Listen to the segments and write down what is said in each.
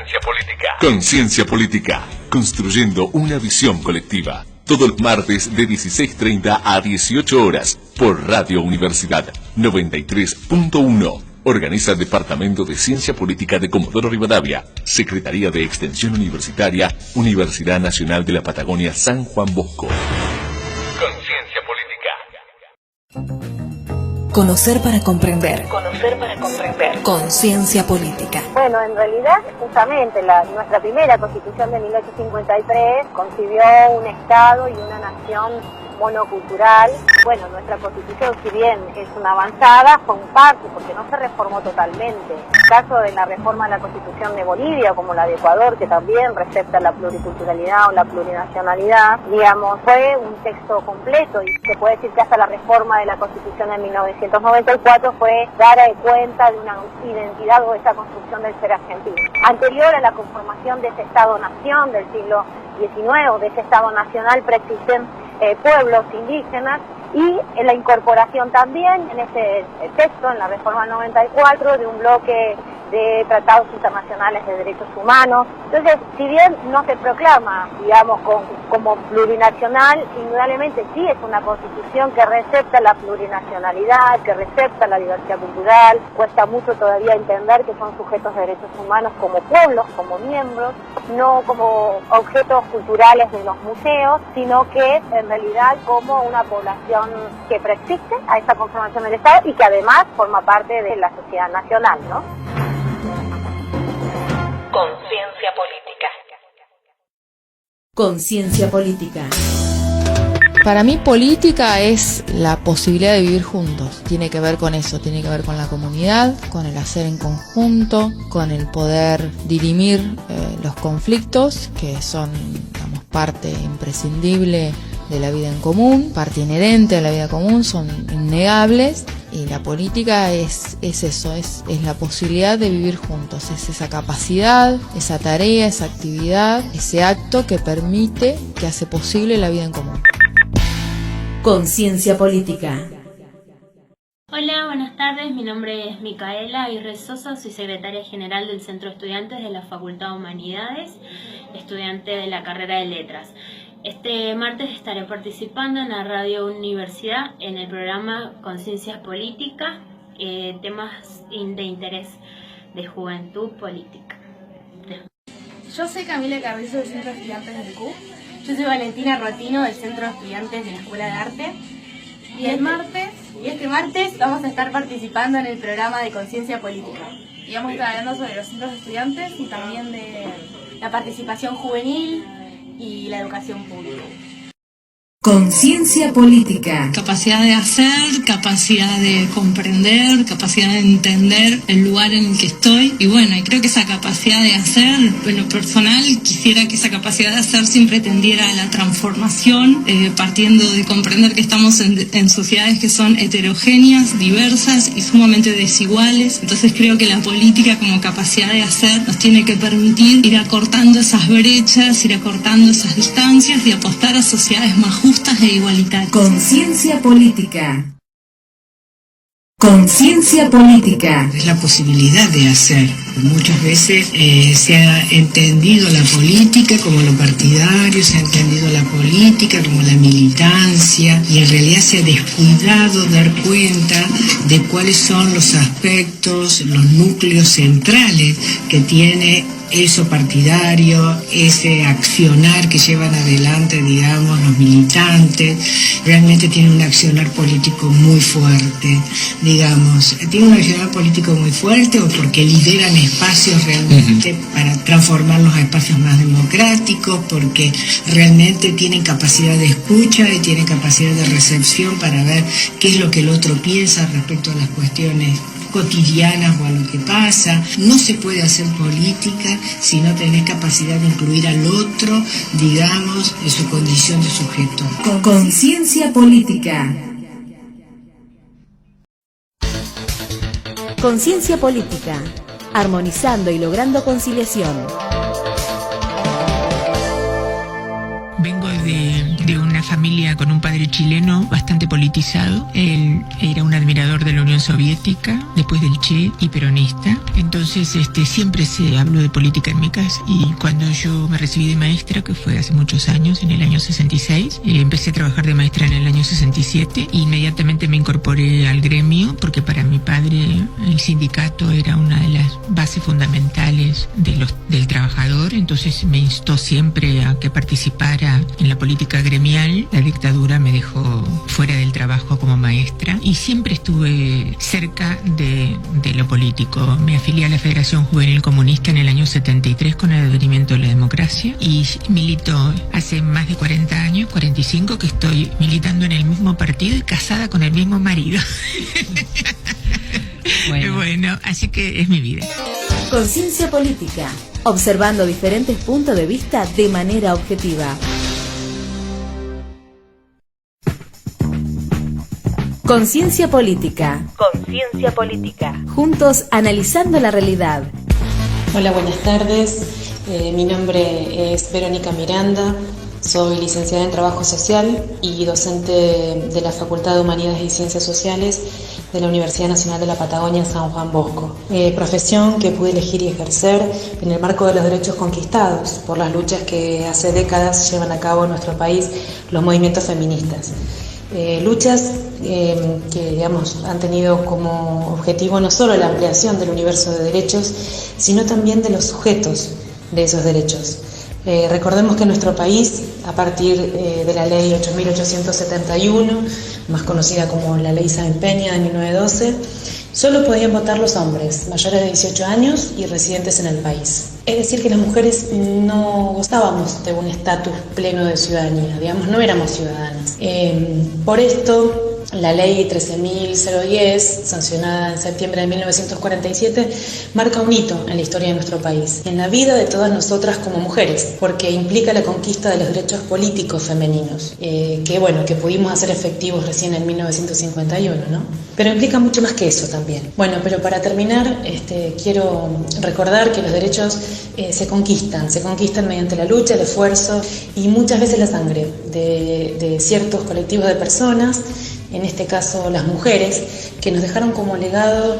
Conciencia Política. Conciencia Política. Construyendo una visión colectiva. Todos los martes de 16:30 a 18 horas por Radio Universidad 93.1. Organiza el Departamento de Ciencia Política de Comodoro Rivadavia. Secretaría de Extensión Universitaria, Universidad Nacional de la Patagonia San Juan Bosco. Conciencia Política. Conocer para comprender. Conocer para comprender. Conciencia política. Bueno, en realidad, justamente, nuestra primera Constitución de 1853 concibió un Estado y una nación monocultural. Bueno, nuestra Constitución, si bien es una avanzada, fue un parche porque no se reformó totalmente. El caso de la reforma de la Constitución de Bolivia, como la de Ecuador, que también respeta la pluriculturalidad o la plurinacionalidad, digamos, fue un texto completo y se puede decir que hasta la reforma de la Constitución de 1994 fue dar cuenta de una identidad o esa construcción del ser argentino. Anterior a la conformación de ese Estado-nación del siglo XIX o de ese Estado nacional preexisten pueblos indígenas y la incorporación también en ese texto, en la reforma 94, de un bloque de tratados internacionales de derechos humanos. Entonces, si bien no se proclama, digamos, como plurinacional, indudablemente sí es una constitución que recepta la plurinacionalidad, que recepta la diversidad cultural. Cuesta mucho todavía entender que son sujetos de derechos humanos como pueblos, como miembros, no como objetos culturales de los museos, sino que en realidad como una población que preexiste a esta conformación del Estado y que además forma parte de la sociedad nacional, ¿no? Conciencia política. Conciencia política. Para mí política es la posibilidad de vivir juntos. Tiene que ver con eso, tiene que ver con la comunidad, con el hacer en conjunto, con el poder dirimir los conflictos que son, digamos, parte imprescindible de la vida en común, parte inherente de la vida común, son innegables. Y la política es eso, es la posibilidad de vivir juntos, es esa capacidad, esa tarea, esa actividad, ese acto que permite, que hace posible la vida en común. Conciencia política. Hola, buenas tardes, mi nombre es Micaela Aguirre Sosa, soy secretaria general del Centro de Estudiantes de la Facultad de Humanidades, estudiante de la carrera de Letras. Este martes estaré participando en la Radio Universidad en el programa Conciencia Política, temas de interés de juventud política. Yo soy Camila Carrizo del Centro de Estudiantes del CUB. Yo soy Valentina Rotino del Centro de Estudiantes de la Escuela de Arte. Y este martes vamos a estar participando en el programa de Conciencia Política. Y vamos a estar hablando sobre los centros de estudiantes y también de la participación juvenil y la educación pública. Conciencia política. Capacidad de hacer, capacidad de comprender, capacidad de entender el lugar en el que estoy. Y bueno, y creo que esa capacidad de hacer, en lo personal, quisiera que esa capacidad de hacer siempre tendiera a la transformación, partiendo de comprender que estamos en sociedades que son heterogéneas, diversas y sumamente desiguales. Entonces creo que la política como capacidad de hacer nos tiene que permitir ir acortando esas brechas, ir acortando esas distancias y apostar a sociedades más justas e igualitarias. Conciencia política. Conciencia política. Es la posibilidad de hacer. Muchas veces se ha entendido la política como lo partidario, se ha entendido la política como la militancia y en realidad se ha descuidado dar cuenta de cuáles son los aspectos, los núcleos centrales que tiene eso partidario, ese accionar que llevan adelante, digamos, los militantes. Realmente tienen un accionar político muy fuerte, digamos. Tienen un accionar político muy fuerte o porque lideran espacios realmente para transformarlos a espacios más democráticos, porque realmente tienen capacidad de escucha y tienen capacidad de recepción para ver qué es lo que el otro piensa respecto a las cuestiones cotidianas o a lo que pasa. No se puede hacer política si no tenés capacidad de incluir al otro, digamos, en su condición de sujeto. Conciencia política. Conciencia política. Armonizando y logrando conciliación. Vengo desde de una familia con un padre chileno bastante politizado. Él era un admirador de la Unión Soviética, después del Che, y peronista. Entonces siempre se habló de política en mi casa, y cuando yo me recibí de maestra, que fue hace muchos años, en el año 66, empecé a trabajar de maestra en el año 67, e inmediatamente me incorporé al gremio, porque para mi padre el sindicato era una de las bases fundamentales del trabajador. Entonces me instó siempre a que participara en la política gremial. La dictadura me dejó fuera del trabajo como maestra y siempre estuve cerca de lo político. Me afilié a la Federación Juvenil Comunista en el año 73 con el advenimiento de la democracia, y milito hace más de 40 años, 45, que estoy militando en el mismo partido y casada con el mismo marido. Bueno, así que es mi vida. Conciencia política, observando diferentes puntos de vista de manera objetiva. Conciencia política. Conciencia política. Juntos analizando la realidad. Hola, buenas tardes. Mi nombre es Verónica Miranda. Soy licenciada en Trabajo Social y docente de la Facultad de Humanidades y Ciencias Sociales de la Universidad Nacional de la Patagonia, San Juan Bosco. Profesión que pude elegir y ejercer en el marco de los derechos conquistados por las luchas que hace décadas llevan a cabo en nuestro país los movimientos feministas. Luchas que, digamos, han tenido como objetivo no solo la ampliación del universo de derechos, sino también de los sujetos de esos derechos. Recordemos que en nuestro país, a partir de la ley 8.871, más conocida como la ley Sáenz Peña de 1912, solo podían votar los hombres mayores de 18 años y residentes en el país. Es decir, que las mujeres no gozábamos de un estatus pleno de ciudadanía, digamos, no éramos ciudadanas. Por esto, la ley 13.010, sancionada en septiembre de 1947, marca un hito en la historia de nuestro país, en la vida de todas nosotras como mujeres, porque implica la conquista de los derechos políticos femeninos, que pudimos hacer efectivos recién en 1951, ¿no? Pero implica mucho más que eso también. Bueno, pero para terminar, quiero recordar que los derechos se conquistan mediante la lucha, el esfuerzo y muchas veces la sangre de ciertos colectivos de personas, en este caso las mujeres, que nos dejaron como legado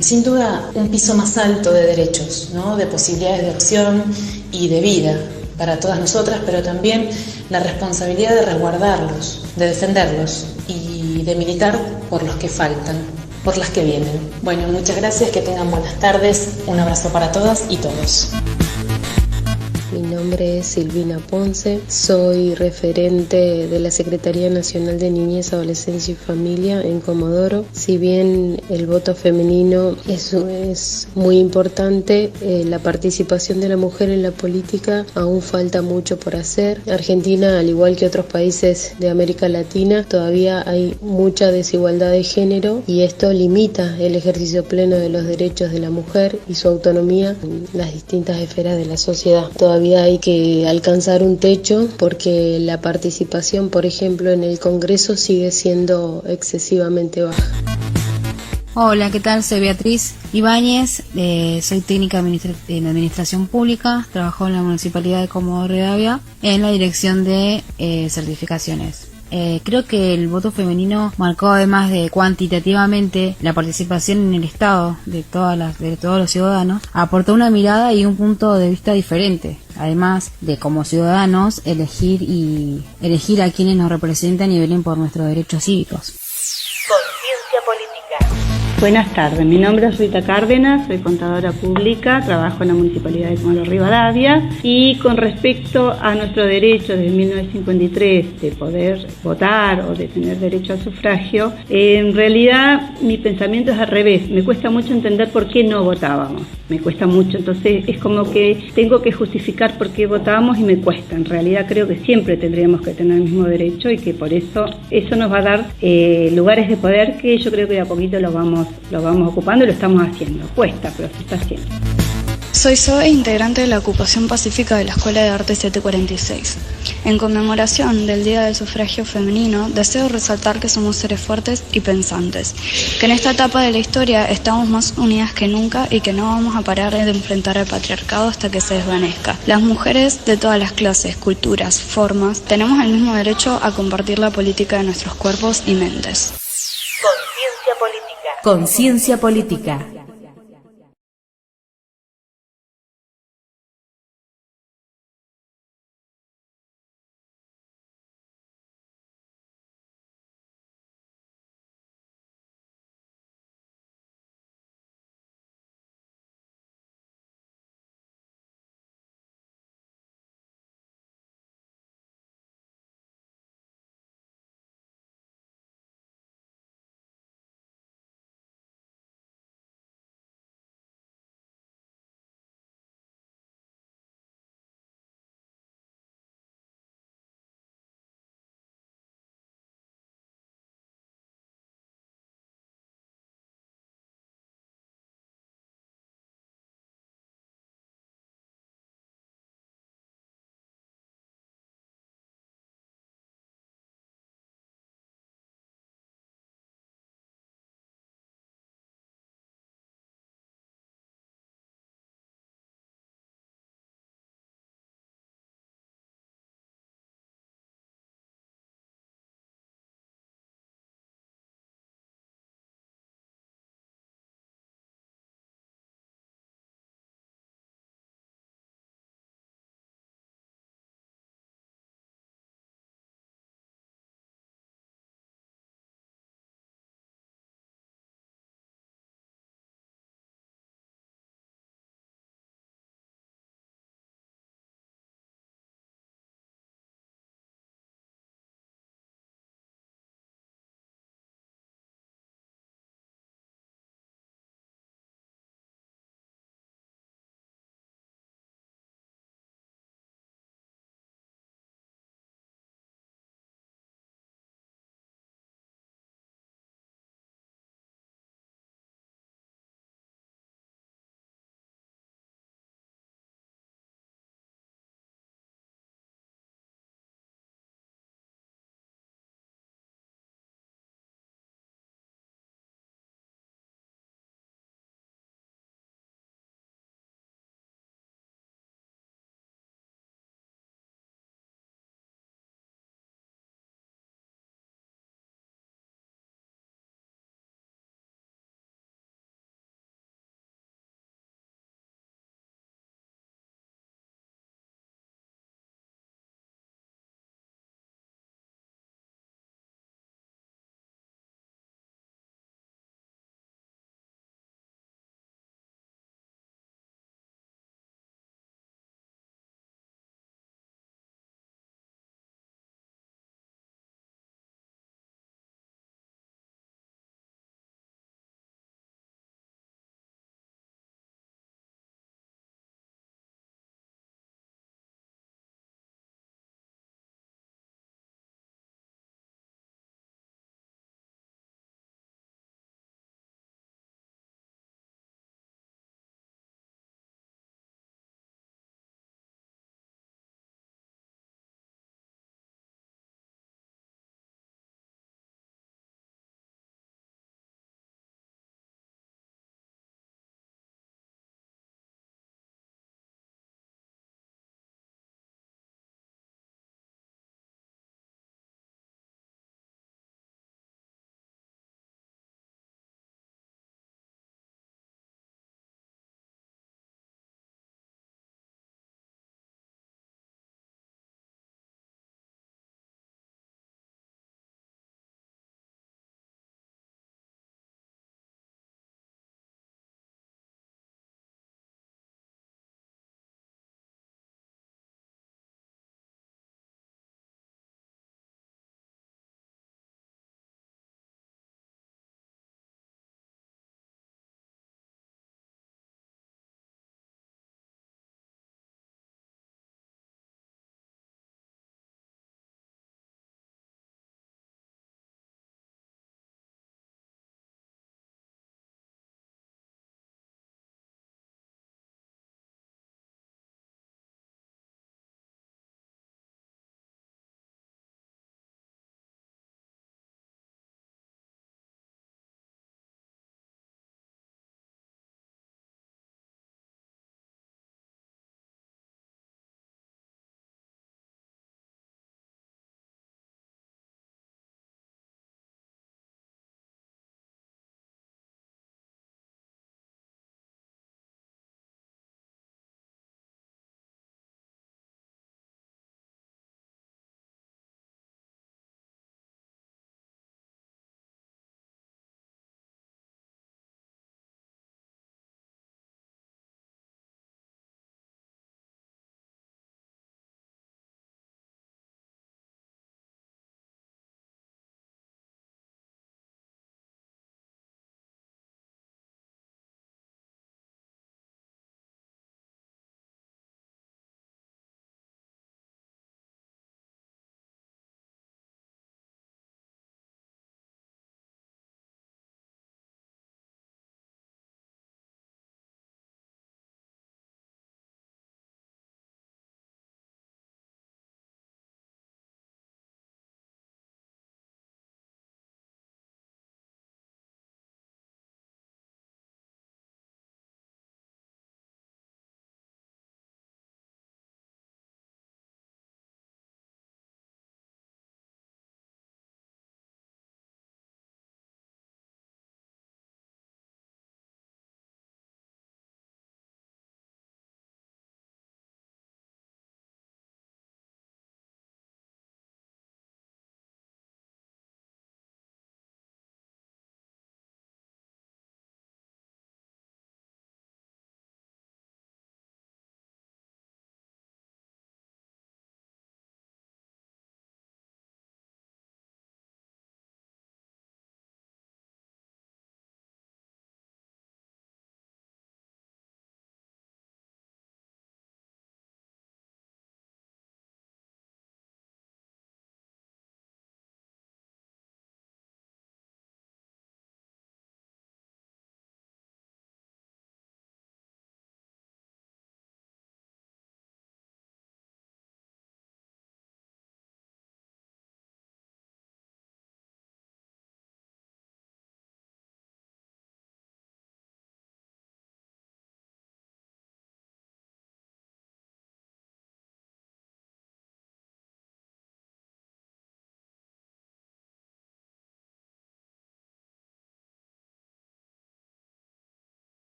sin duda un piso más alto de derechos, ¿no? De posibilidades de acción y de vida para todas nosotras, pero también la responsabilidad de resguardarlos, de defenderlos y de militar por los que faltan, por las que vienen. Bueno, muchas gracias, que tengan buenas tardes, un abrazo para todas y todos. Mi nombre es Silvina Ponce, soy referente de la Secretaría Nacional de Niñez, Adolescencia y Familia en Comodoro. Si bien el voto femenino es muy importante, la participación de la mujer en la política aún falta mucho por hacer. Argentina, al igual que otros países de América Latina, todavía hay mucha desigualdad de género y esto limita el ejercicio pleno de los derechos de la mujer y su autonomía en las distintas esferas de la sociedad. Todavía hay que alcanzar un techo porque la participación, por ejemplo, en el Congreso sigue siendo excesivamente baja. Hola, ¿qué tal? Soy Beatriz Ibáñez, soy técnica en Administración Pública, trabajo en la Municipalidad de Comodoro Rivadavia en la dirección de certificaciones. Creo que el voto femenino marcó, además de cuantitativamente la participación en el Estado de todos los ciudadanos, aportó una mirada y un punto de vista diferente, además de, como ciudadanos, elegir a quienes nos representan y velen por nuestros derechos cívicos. Conciencia política. Buenas tardes, mi nombre es Rita Cárdenas, soy contadora pública, trabajo en la Municipalidad de Comodoro Rivadavia y con respecto a nuestro derecho desde 1953 de poder votar o de tener derecho al sufragio, en realidad mi pensamiento es al revés, me cuesta mucho entender por qué no votábamos, me cuesta mucho, entonces es como que tengo que justificar por qué votábamos y me cuesta, en realidad creo que siempre tendríamos que tener el mismo derecho y que por eso nos va a dar lugares de poder que yo creo que de a poquito lo vamos ocupando y lo estamos haciendo. Cuesta, pero se está haciendo. Soy Zoe, integrante de la ocupación pacífica de la Escuela de Arte 746. En conmemoración del Día del Sufragio Femenino, deseo resaltar que somos seres fuertes y pensantes, que en esta etapa de la historia estamos más unidas que nunca y que no vamos a parar de enfrentar al patriarcado hasta que se desvanezca. Las mujeres de todas las clases, culturas, formas, tenemos el mismo derecho a compartir la política de nuestros cuerpos y mentes. Conciencia política. Conciencia política.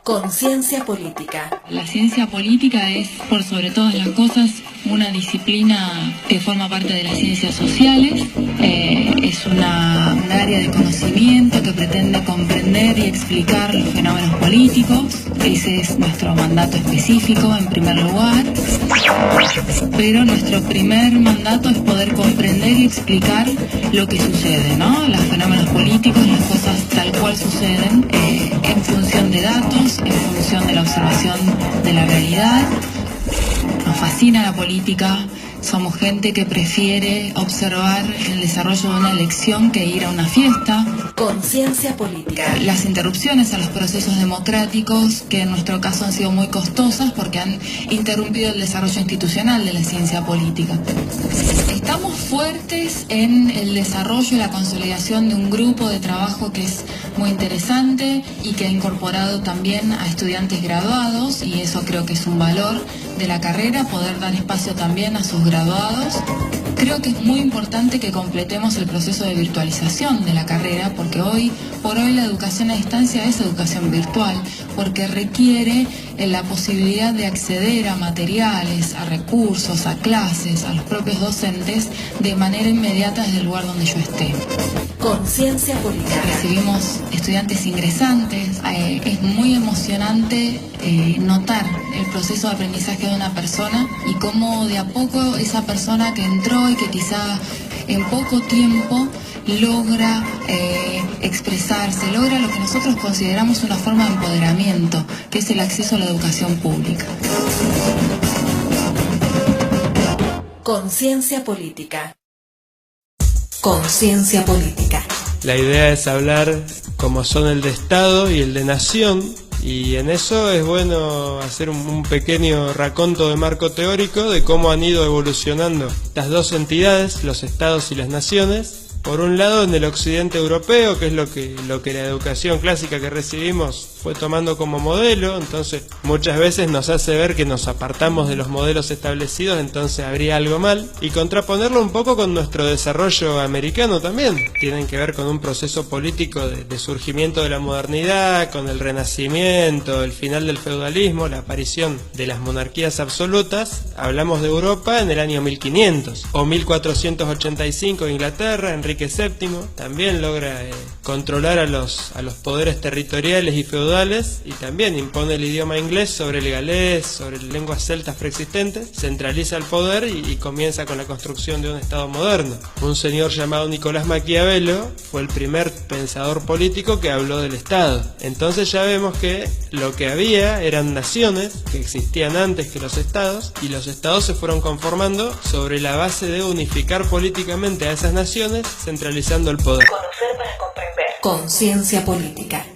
Conciencia política. La ciencia política es, por sobre todas las cosas, una disciplina que forma parte de las ciencias sociales. Es un área de conocimiento que pretende comprender y explicar los fenómenos políticos. Ese es nuestro mandato específico, en primer lugar. Pero nuestro primer mandato es poder comprender y explicar lo que sucede, ¿no? Los fenómenos políticos, las cosas tal cual suceden, en función de datos, en función de la observación de la realidad. Nos fascina la política, somos gente que prefiere observar el desarrollo de una elección que ir a una fiesta. Conciencia política. Las interrupciones a los procesos democráticos, que en nuestro caso han sido muy costosas porque han interrumpido el desarrollo institucional de la ciencia política. Estamos fuertes en el desarrollo y la consolidación de un grupo de trabajo que es muy interesante y que ha incorporado también a estudiantes graduados, y eso creo que es un valor de la carrera, poder dar espacio también a sus graduados. Creo que es muy importante que completemos el proceso de virtualización de la carrera, porque hoy por hoy la educación a distancia es educación virtual, porque requiere la posibilidad de acceder a materiales, a recursos, a clases, a los propios docentes de manera inmediata desde el lugar donde yo esté. Conciencia política. Recibimos estudiantes ingresantes, es muy emocionante notar el proceso de aprendizaje de una persona y cómo de a poco esa persona que entró y que quizá en poco tiempo logra expresarse, logra lo que nosotros consideramos una forma de empoderamiento, que es el acceso a la educación pública. Conciencia política. Conciencia política. La idea es hablar como son el de Estado y el de Nación, y en eso es bueno hacer un pequeño raconto de marco teórico de cómo han ido evolucionando estas dos entidades, los Estados y las naciones. Por un lado, en el occidente europeo, que es lo que la educación clásica que recibimos fue tomando como modelo, entonces muchas veces nos hace ver que nos apartamos de los modelos establecidos, entonces habría algo mal, y contraponerlo un poco con nuestro desarrollo americano también. Tienen que ver con un proceso político de surgimiento de la modernidad, con el renacimiento, el final del feudalismo, la aparición de las monarquías absolutas. Hablamos de Europa en el año 1500, o 1485 Inglaterra, Enrique VII también logra controlar a los poderes territoriales y feudales, y también impone el idioma inglés sobre el galés, sobre lenguas celtas preexistentes, centraliza el poder y comienza con la construcción de un Estado moderno. Un señor llamado Nicolás Maquiavelo fue el primer pensador político que habló del Estado. Entonces ya vemos que lo que había eran naciones que existían antes que los Estados, y los Estados se fueron conformando sobre la base de unificar políticamente a esas naciones, centralizando el poder. Conocer para comprender. Conciencia política.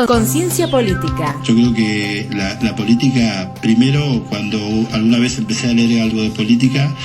Conciencia política. Yo creo que la política, primero, cuando alguna vez empecé a leer algo de política,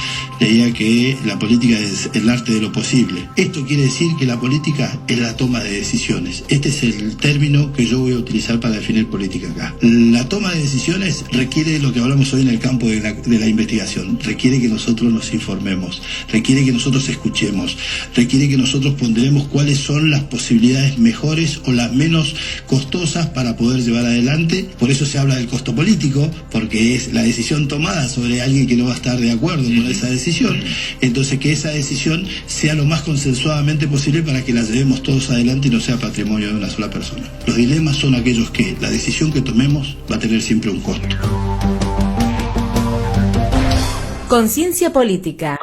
leía que la política es el arte de lo posible. Esto quiere decir que la política es la toma de decisiones. Este es el término que yo voy a utilizar para definir política acá. La toma de decisiones requiere lo que hablamos hoy en el campo de la investigación. Requiere que nosotros nos informemos, requiere que nosotros escuchemos, requiere que nosotros ponderemos cuáles son las posibilidades mejores o las menos costosas para poder llevar adelante. Por eso se habla del costo político, porque es la decisión tomada sobre alguien que no va a estar de acuerdo con esa decisión. Entonces, que esa decisión sea lo más consensuadamente posible para que la llevemos todos adelante y no sea patrimonio de una sola persona. Los dilemas son aquellos que la decisión que tomemos va a tener siempre un costo. Conciencia política.